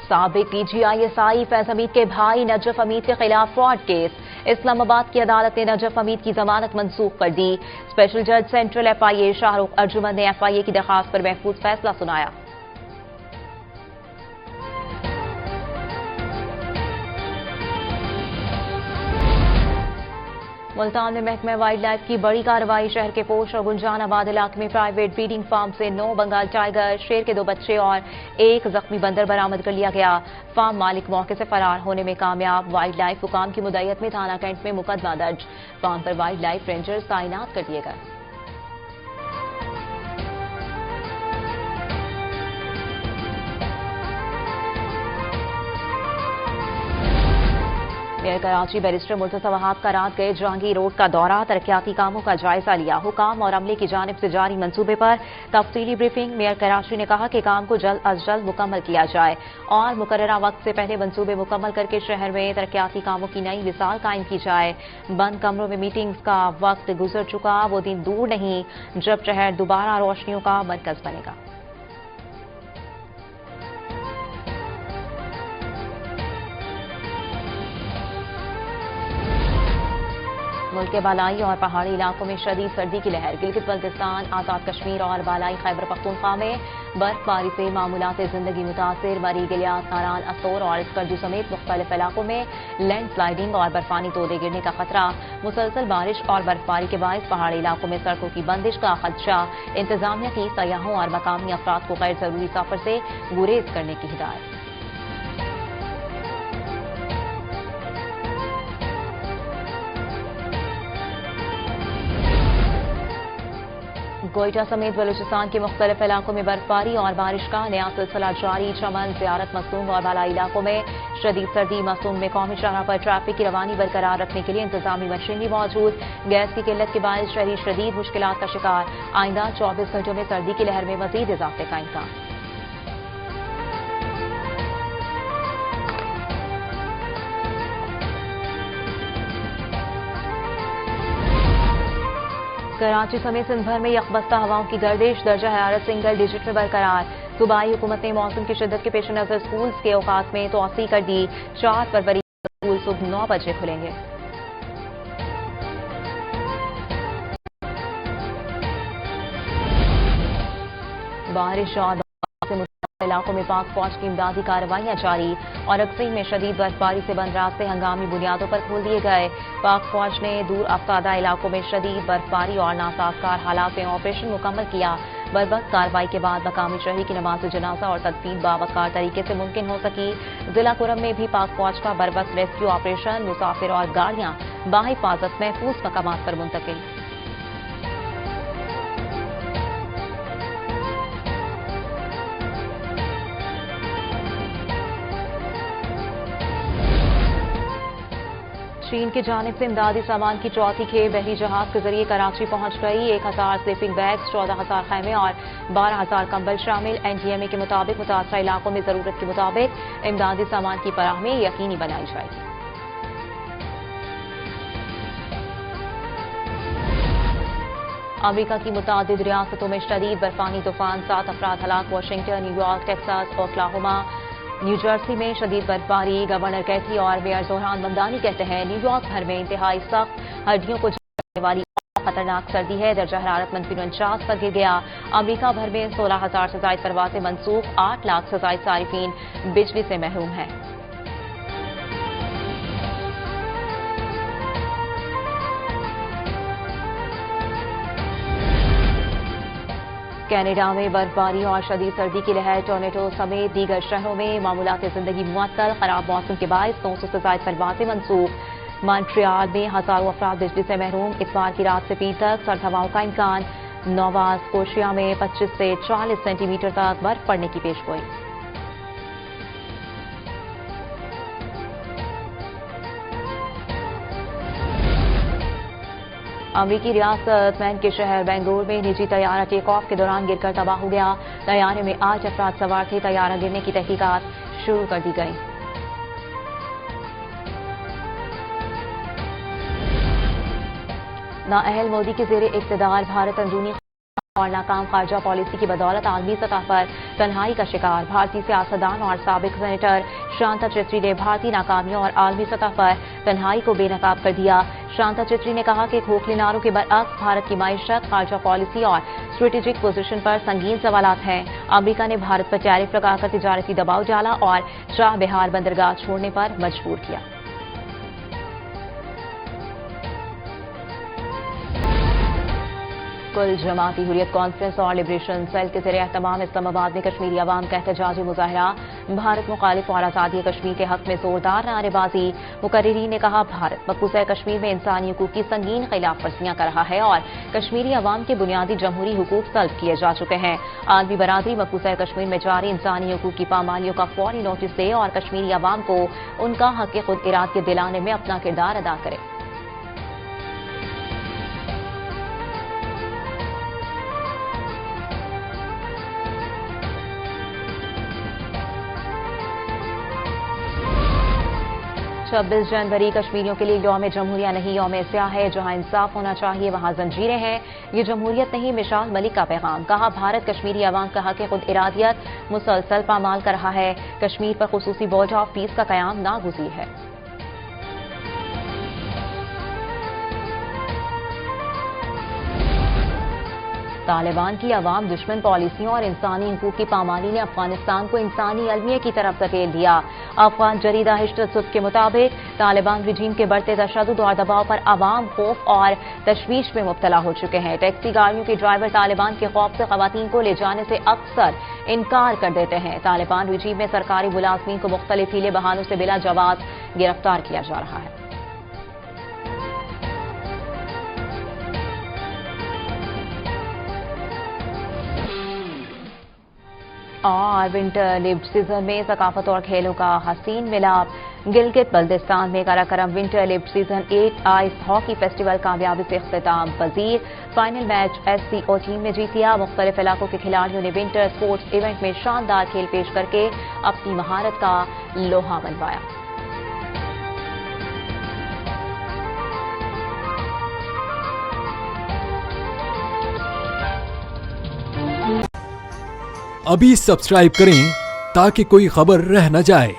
साबिक PGISI फैज हमीद के भाई नजफ हमीद के खिलाफ फ्रॉड केस। इस्लामाबाद की अदालत ने नजफ हमीद की जमानत मंसूख कर दी। स्पेशल जज सेंट्रल FIA शाहरुख अर्जुमन ने FIA की दरखास्त पर महफूज फैसला सुनाया। मुल्तान में महकमा वाइल्ड लाइफ की बड़ी कार्रवाई। शहर के पोश और गुलजानाबाद इलाके में प्राइवेट ब्रीडिंग फार्म से 9 बंगाल टाइगर, शेर के 2 बच्चे और 1 जख्मी बंदर बरामद कर लिया गया। फार्म मालिक मौके से फरार होने में कामयाब। वाइल्ड लाइफ हुकाम की मुद्दत में थाना कैंट में मुकदमा दर्ज। फार्म पर वाइल्ड लाइफ रेंजर्स तैनात कर दिए गए। मेयर कराची बैरिस्टर मुर्तज़ा वहाब का रात गए जहांगीर रोड का दौरा, तरक्याती कामों का जायजा लिया। हुकाम और अमले की जानिब से जारी मंसूबे पर तफसीली ब्रीफिंग। मेयर कराची ने कहा कि काम को जल्द अज जल्द मुकम्मल किया जाए और मुकर्ररा वक्त से पहले मंसूबे मुकम्मल करके शहर में तरक्याती कामों की नई मिसाल कायम की जाए। बंद कमरों में मीटिंग्स का वक्त गुजर चुका, वो दिन दूर नहीं जब शहर दोबारा रोशनियों का मरकज बनेगा। मुल्क के बालाई और पहाड़ी इलाकों में शदीद सर्दी की लहर। गिलगित बल्तिस्तान, आजाद कश्मीर और बालाई खैबर पख्तूनख्वा में बर्फबारी से मामूलात जिंदगी मुतासिर। मरी, गिलियात, नारान, असोर और स्कर्दू समेत मुख्तलिफ इलाकों में लैंड स्लाइडिंग और बर्फानी तोदे गिरने का खतरा। मुसलसल बारिश और बर्फबारी के बायस पहाड़ी इलाकों में सड़कों की बंदिश का खदशा। इंतजामिया की सयाहों और मकामी अफराद को गैर जरूरी सफर से गुरेज करने की हिदायत। कोयटा समेत बलूचिस्तान के मुख्तलिफ इलाकों में बर्फबारी और बारिश का नया सिलसिला जारी। चमन, ज़ियारत, मखदूम और बालाई इलाकों में शदीद सर्दी। मखदूम में कौमी शाहराह पर ट्रैफिक की रवानी बरकरार रखने के लिए इंतजामी मशीनरी मौजूद। गैस की किल्लत के बायस शहरी शदीद मुश्किलात का शिकार। आइंदा 24 घंटों में सर्दी की लहर में मजीद इजाफे का इम्कान। कराची समेत सिंध भर में यकबस्ता हवाओं की गर्दिश। दर्जा हरारत सिंगल डिजिट में बरकरार। सूबाई हुकूमत ने मौसम की शिद्दत के पेश नजर स्कूल्स के औकात में तोसी कर दी। 4 फरवरी स्कूल सुबह 9 बजे खुलेंगे। बारिश और इलाकों में पाक फौज की इमदादी कार्रवाइयां जारी। और अक्सीम में शदीद बर्फबारी से बंद रास्ते हंगामी बुनियादों पर खोल दिए गए। पाक फौज ने दूर अफ्तादा इलाकों में शदीद बर्फबारी और नासाजगार हालात में ऑपरेशन मुकम्मल किया। बरवक्त कार्रवाई के बाद मकामी शहरी की नमाज जनाजा और तदफीन बावकार तरीके से मुमकिन हो सकी। जिला कुरम में भी पाक फौज का बरवक्त रेस्क्यू ऑपरेशन, मुसाफिर और गाड़ियां बाहिफाजत महफूज मकामात पर मुंतकिल। चीन की जानिब से इमदादी सामान की चौथी खेप बहरी जहाज के जरिए कराची पहुंच गई। 1000 स्लीपिंग बैग्स, 14,000 खैमे और 12,000 कंबल शामिल। NDMA के मुताबिक मुतासरा इलाकों में जरूरत के मुताबिक इमदादी सामान की फराहमी यकीनी बनाई जाएगी। अमेरिका की मुतादिद रियासतों में शदीद बर्फानी तूफान, 7 अफराद हलाक। Washington, New York, Texas, Oklahoma, new Jersey में शदीद बर्फबारी। गवर्नर कैथी और मेयर जोहरान ममदानी कहते हैं न्यूयॉर्क भर में इंतहाई सख्त, हड्डियों को जलाने वाली खतरनाक सर्दी है। दर्जा हरारत -49 पर गिर गया। अमेरिका भर में 16,000 से ज्यादा परवाजें मनसूख। 8 लाख से ज्यादा सारिफीन बिजली से महरूम हैं। कनाडा में बर्फबारी और शदीद सर्दी की लहर। टोरंटो समेत दीगर शहरों में मामूलात जिंदगी मुअत्तल। खराब मौसम के बायस 900 से ज्यादा परवाजें मनसूख। मॉन्ट्रियल में हजारों अफराद बिजली से महरूम। इतवार की रात से पीर तक सर्द हवाओं का इम्कान। नोवा स्कोशिया में 25 से 40 सेंटीमीटर तक बर्फ पड़ने की पेशगोई। अमरीकी रियासत मैन के शहर बेंगलुरु में निजी तैयारा टेक ऑफ के दौरान गिरकर तबाह हो गया। तैयारे में 8 अफराद सवार थे। तैयारा गिरने की तहकीकात शुरू कर दी गई। नाअहल मोदी के जेर इक़्तिदार भारत अंदरूनी और नाकाम खारजा पॉलिसी की बदौलत आलमी सतह पर तन्हाई का शिकार भारतीय सियासतदान और साबिक सेनेटर शांता चेत्री ने भारतीय नाकामियों और आलमी सतह पर तन्हाई को बेनकाब कर दिया। शांता चेत्री ने कहा कि खोखले नारों के बरअक्स भारत की मईशत, खारजा पॉलिसी और स्ट्रेटेजिक पोजीशन पर संगीन सवालात हैं। अमेरिका ने भारत पर टैरिफ लगाकर तिजारती दबाव डाला और शाह बिहार बंदरगाह छोड़ने पर मजबूर किया। कुल जमाती हुर्रियत कॉन्फ्रेंस और लिबरेशन सेल के ज़रिए तमाम इस्लामाबाद में कश्मीरी अवाम का एहतजाजी मुजाहरा, भारत मुखालिफ और आज़ादी कश्मीर के हक में जोरदार नारेबाजी। मुकर्रिरीन ने कहा, भारत मकबूजा कश्मीर में इंसानी हुकूक की संगीन खिलाफ वर्जियां कर रहा है और कश्मीरी अवाम के बुनियादी जमहूरी हुकूक तलब किए जा चुके हैं। आलमी बरादरी मकबूजा कश्मीर में जारी इंसानी हुकूक की पामालियों का फौरी नोटिस दे और कश्मीरी अवाम को उनका हक खुद इरादे दिलाने में अपना किरदार अदा करे। छब्बीस जनवरी कश्मीरियों के लिए यौम जमहूरिया नहीं, यौम स्याह है। जहां इंसाफ होना चाहिए वहां जंजीरें हैं। ये जमहूरियत नहीं, मिशाल मलिक का पैगाम। कहा, भारत कश्मीरी अवाम का हक खुद इरादियत मुसलसल पामाल कर रहा है। कश्मीर पर खुसूसी बोर्ड ऑफ पीस का कयाम नागुज़ीर है। तालिबान की अवाम दुश्मन पॉलिसियों और इंसानी हुकूक की पामाली ने अफगानिस्तान को इंसानी अलमिया की तरफ धकेल दिया। अफगान जरीदा हिश्तसुब के मुताबिक तालिबान रिजीम के बढ़ते तशद्दुद और दबाव पर अवाम खौफ और तशवीश में मुब्तला हो चुके हैं। टैक्सी गाड़ियों के ड्राइवर तालिबान के खौफ से खवातीन को ले जाने से अक्सर इनकार कर देते हैं। तालिबान रिजीम में सरकारी मुलाजमीन को मुख्तलिफ हीले बहानों से बिला जवाब गिरफ्तार किया जा रहा है। और विंटर लिव्ड सीजन में सकाफत और खेलों का हसीन मिलाप। गिलगित बल्दिस्तान में Karakoram winter lived season 8 ice hockey festival कामयाबी से इख्तिताम पजीर। फाइनल मैच SCO टीम ने जीत लिया। मुख्तलिफ इलाकों के खिलाड़ियों ने विंटर स्पोर्ट्स इवेंट में शानदार खेल पेश करके अपनी महारत का लोहा मनवाया। अभी सब्सक्राइब करें ताकि कोई खबर रह न जाए।